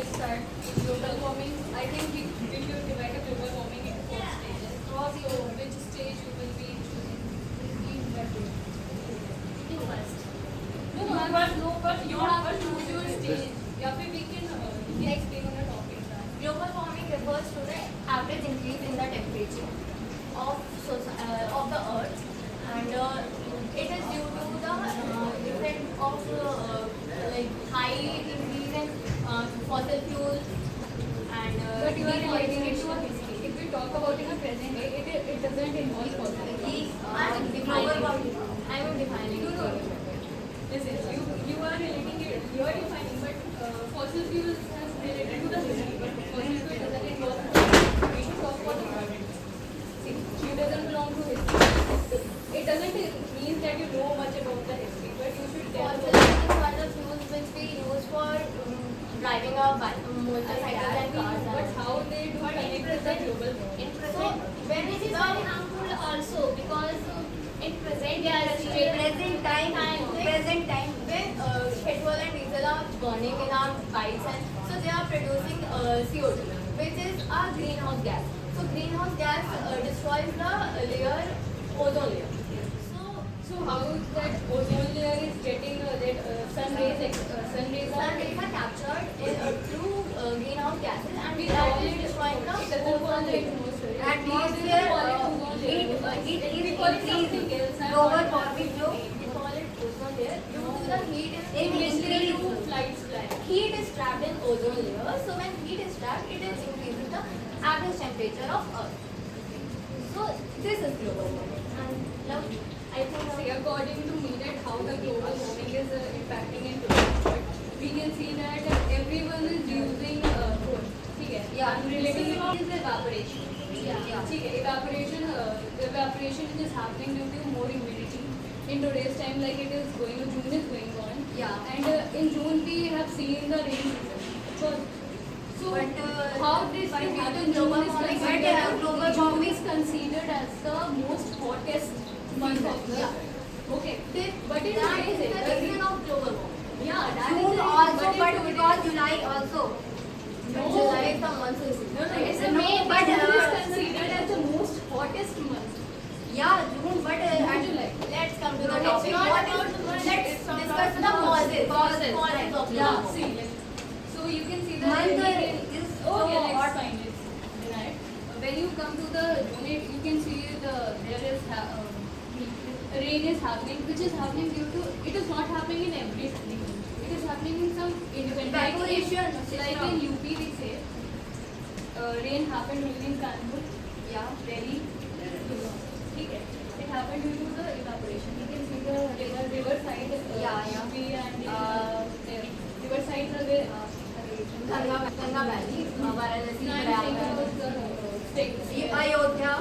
let's start with global warming. I think we should divide the global warming into four stages. So, which stage you will be choosing? You first. No, but you have to choose your stage. या फिर we can explain on the topic. Global warming refers to the average increase in the temperature of the earth, and it is due to the effect of like high increase in fossil fuels and But you are relating it to a history. if we talk about in a present day, it doesn't involve fossil fuels. Global warming. I am defining. No. Listen, you are relating it. You are defining, but fossil fuels has related to the history. But fossil fuel doesn't involve. We should talk about the environment. See, you doesn't belong to history. It doesn't mean that you know much about the history, but you should tell. Fossil fuels are the fuels which we use for driving our motorcycles and cars. But how they do connect with the global warming? In present, when it is very harmful also because in present time when petrol and diesel are burning in our bikes, and so they are producing CO2, which is a greenhouse gas. So greenhouse gas destroys the ozone layer. So how that ozone layer is getting that sun rays are Sun rays are captured through greenhouse gases, and we that call is it destroying the it doesn't ozone fall into layer. atmosphere. Atmosphere, We call it something else. global warming flow. We call it ozone layer due to the heat is Heat is trapped in ozone layer. So when heat is trapped, it is increasing the average temperature of Earth. So this is global warming. And now I think See, according to me, that how the global warming is impacting in today's world, we can see that everyone is using coal. ठीक है? Yeah. I'm relating it is evaporation. Yeah. ठीक है? Evaporation is happening due to more humidity. In today's time, like it is going, June is going on. Yeah. And in June we have seen the rain season. So But, how this but can due to happen? global June is warming, considered- global June warming is considered as the most hottest month of the Yeah. Okay. But it that is is the reason of global warming. yeah, that June is the also, reason, but it- because July also. No. July is the monsoon season. No, It's no, a May, but but June is considered as the most hottest month. yeah, June, but June, July. let's come to the No, topic. it's not What about is, the month, let's it's discuss about the the causes. causes, Causes right. of Yeah, global see, warming. so you can see the Month rain is okay, so let's hot. find it. Right. When you come to the June, you can see there is rain is happening, which is happening due to it is not happening in every city. It is happening in some independent. Evaporation Like system. in UP, we say rain happened only in Kanpur, Yeah. Delhi, ठीक है. It happened due to the evaporation. You can see the river side. Yeah. UP and river sides are there. Ganga Valley, Varanasi, No, I'm saying about the states. Ayodhya.